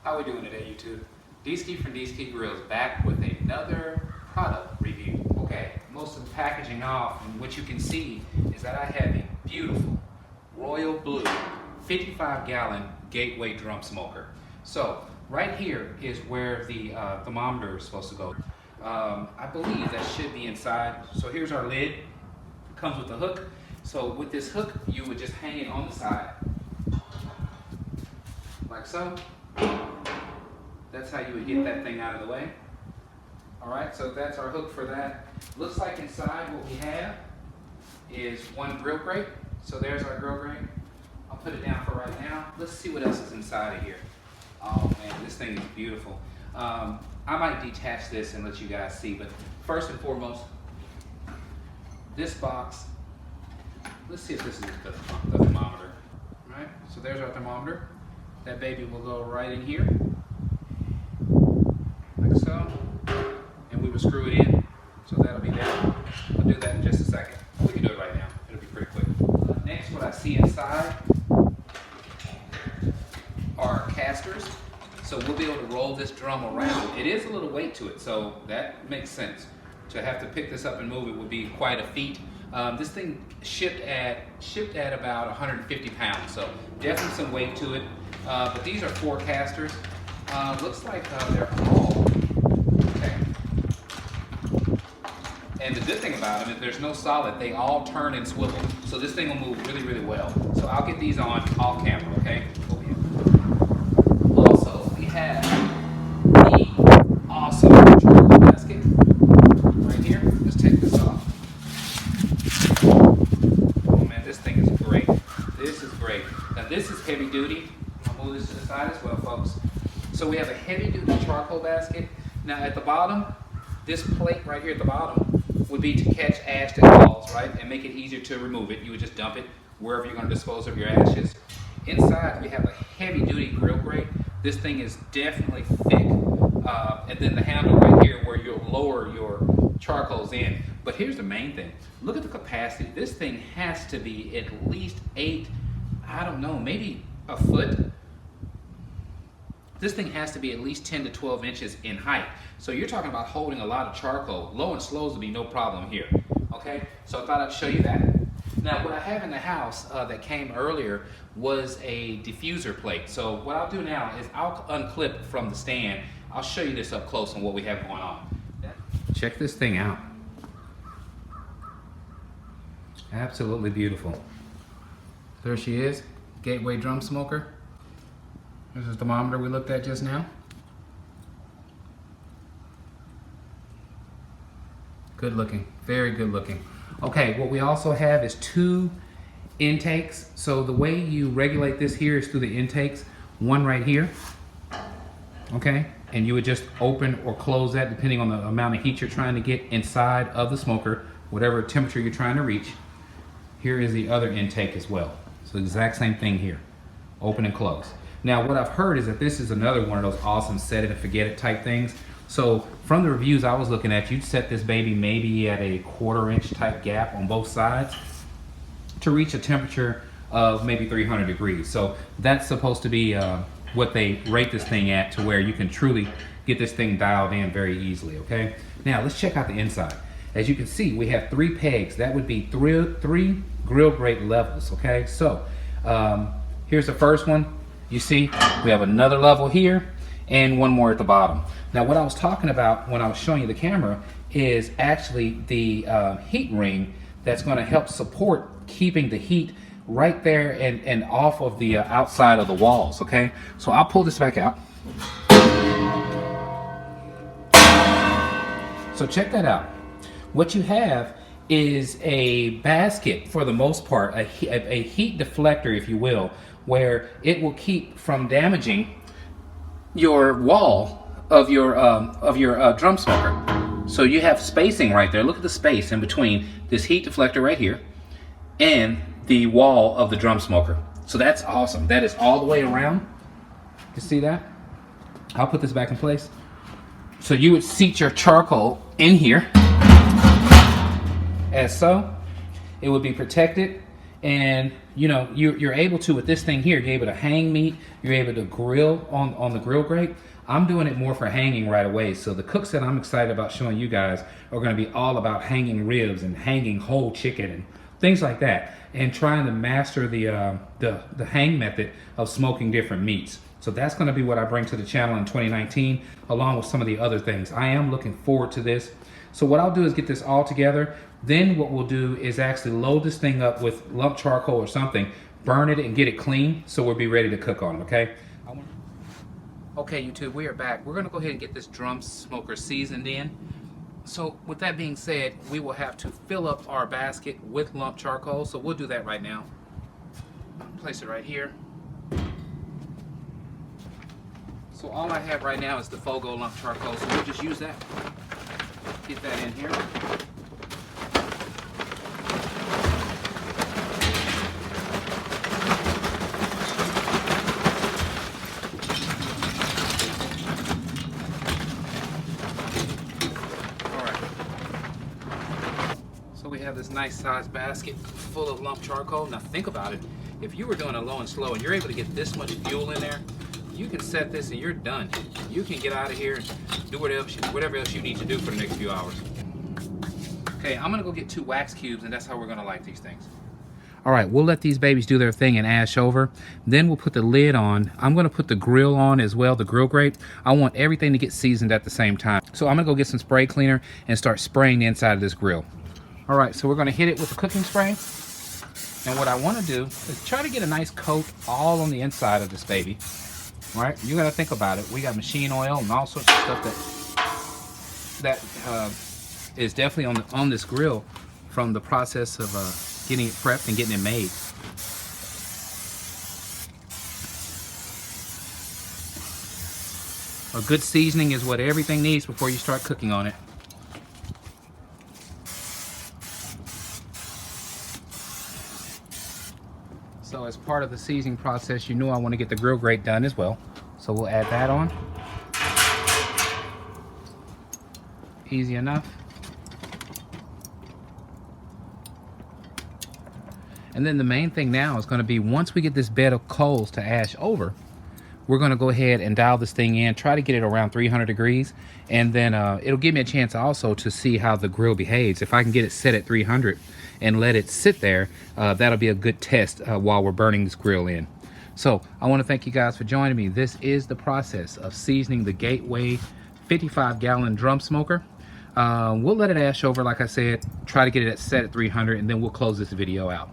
How we doing today, YouTube? D-Ski from D-Ski Grills back with another product review. Okay, most of the packaging off, and what you can see is that I have a beautiful royal blue 55-gallon Gateway drum smoker. So right here is where the thermometer is supposed to go. I believe that should be inside. So here's our lid. It comes with a hook. So with this hook, you would just hang it on the side, like so. That's how you would get that thing out of the way. All right, so that's our hook for that. Looks like inside what we have is one grill grate. So there's our grill grate. I'll put it down for right now. Let's see what else is inside of here. Oh man, this thing is beautiful. I might detach this and let you guys see, but first and foremost, this box, let's see if this is the thermometer. All right, so there's our thermometer. That baby will go right in here, like so, and we will screw it in, so that'll be there. I'll do that in just a second. We can do it right now. It'll be pretty quick. Next, what I see inside are casters, so we'll be able to roll this drum around. It is a little weight to it, so that makes sense. To have to pick this up and move it would be quite a feat. This thing shipped at about 150 pounds, so definitely some weight to it. But these are 4 casters. Looks like they're all okay. And the good thing about them is there's no solid. They all turn and swivel, so this thing will move really, really well. So I'll get these on off camera, okay? Over here. Also, we have the awesome charcoal basket right here. Let's take this off. Oh man, this thing is great. This is great. Now this is heavy duty. I'll move this to the side as well, folks. So we have a heavy duty charcoal basket. Now at the bottom, this plate right here at the bottom would be to catch ash that falls, right? And make it easier to remove it. You would just dump it wherever you're gonna dispose of your ashes. Inside, we have a heavy duty grill grate. This thing is definitely thick. And then the handle right here where you'll lower your charcoals in. But here's the main thing. Look at the capacity. This thing has to be at least 8, I don't know, maybe a foot. This thing has to be at least 10 to 12 inches in height. So you're talking about holding a lot of charcoal. Low and slows will be no problem here. Okay, so I thought I'd show you that. Now what I have in the house that came earlier was a diffuser plate. So what I'll do now is I'll unclip from the stand. I'll show you this up close on what we have going on. Check this thing out. Absolutely beautiful. There she is, Gateway drum smoker. There's the thermometer we looked at just now. Good looking, very good looking. Okay, what we also have is 2 intakes. So the way you regulate this here is through the intakes. One right here, okay? And you would just open or close that depending on the amount of heat you're trying to get inside of the smoker, whatever temperature you're trying to reach. Here is the other intake as well. So the exact same thing here, open and close. Now what I've heard is that this is another one of those awesome set it and forget it type things. So from the reviews I was looking at, you'd set this baby maybe at a 1/4 inch type gap on both sides to reach a temperature of maybe 300 degrees. So that's supposed to be what they rate this thing at, to where you can truly get this thing dialed in very easily, okay? Now let's check out the inside. As you can see, we have 3 pegs. That would be 3 grill grate levels, okay? So here's the first one. You see, we have another level here and one more at the bottom. Now what I was talking about when I was showing you the camera is actually the heat ring that's gonna help support keeping the heat right there and off of the outside of the walls, okay? So I'll pull this back out. So check that out. What you have is a basket, for the most part, a heat deflector, if you will, where it will keep from damaging your wall of your drum smoker. So you have spacing right there. Look at the space in between this heat deflector right here and the wall of the drum smoker. So that's awesome. That is all the way around. You see that? I'll put this back in place. So you would seat your charcoal in here, as so. It would be protected And you know, you're able to, with this thing here, you're able to hang meat, you're able to grill on the grill grate. I'm doing it more for hanging right away. So the cooks that I'm excited about showing you guys are gonna be all about hanging ribs and hanging whole chicken and things like that, and trying to master the hang method of smoking different meats. So that's gonna be what I bring to the channel in 2019, along with some of the other things. I am looking forward to this. So what I'll do is get this all together. Then what we'll do is actually load this thing up with lump charcoal or something, burn it and get it clean, so we'll be ready to cook on it, okay? Okay, YouTube, we are back. We're gonna go ahead and get this drum smoker seasoned in. So with that being said, we will have to fill up our basket with lump charcoal, so we'll do that right now. Place it right here. So all I have right now is the Fogo lump charcoal, so we'll just use that. Get that in here. So we have this nice sized basket full of lump charcoal. Now think about it. If you were doing a low and slow and you're able to get this much fuel in there, you can set this and you're done. You can get out of here and do whatever else you need to do for the next few hours. Okay, I'm gonna go get 2 wax cubes and that's how we're gonna light these things. All right, we'll let these babies do their thing and ash over. Then we'll put the lid on. I'm gonna put the grill on as well, the grill grate. I want everything to get seasoned at the same time. So I'm gonna go get some spray cleaner and start spraying the inside of this grill. All right, so we're gonna hit it with the cooking spray. And what I wanna do is try to get a nice coat all on the inside of this baby. All right, you gotta think about it. We got machine oil and all sorts of stuff that is definitely on this grill from the process of getting it prepped and getting it made. A good seasoning is what everything needs before you start cooking on it. So as part of the seasoning process, you know I want to get the grill grate done as well. So we'll add that on. Easy enough. And then the main thing now is going to be, once we get this bed of coals to ash over, we're going to go ahead and dial this thing in, try to get it around 300 degrees, and then it'll give me a chance also to see how the grill behaves. If I can get it set at 300 and let it sit there, that'll be a good test while we're burning this grill in. So I want to thank you guys for joining me. This is the process of seasoning the Gateway 55-gallon drum smoker. We'll let it ash over, like I said, try to get it set at 300, and then we'll close this video out.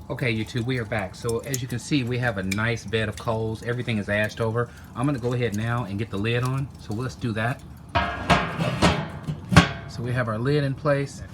Okay, YouTube, we are back. So as you can see, we have a nice bed of coals. Everything is ashed over. I'm gonna go ahead now and get the lid on. So let's do that. So we have our lid in place.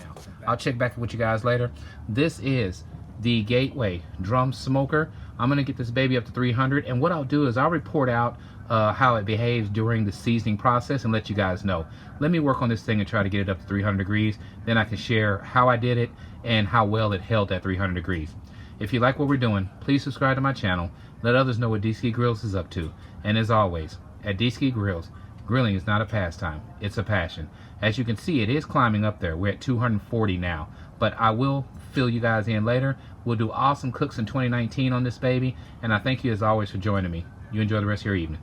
I'll check back with you guys later. This is the Gateway drum smoker. I'm gonna get this baby up to 300, and what I'll do is I'll report out how it behaves during the seasoning process and let you guys know. Let me work on this thing and try to get it up to 300 degrees. Then I can share how I did it and how well it held at 300 degrees. If you like what we're doing, please subscribe to my channel. Let others know what D-Ski Grills is up to. And as always, at D-Ski Grills, grilling is not a pastime, it's a passion. As you can see, it is climbing up there. We're at 240 now. But I will fill you guys in later. We'll do awesome cooks in 2019 on this baby. And I thank you as always for joining me. You enjoy the rest of your evening.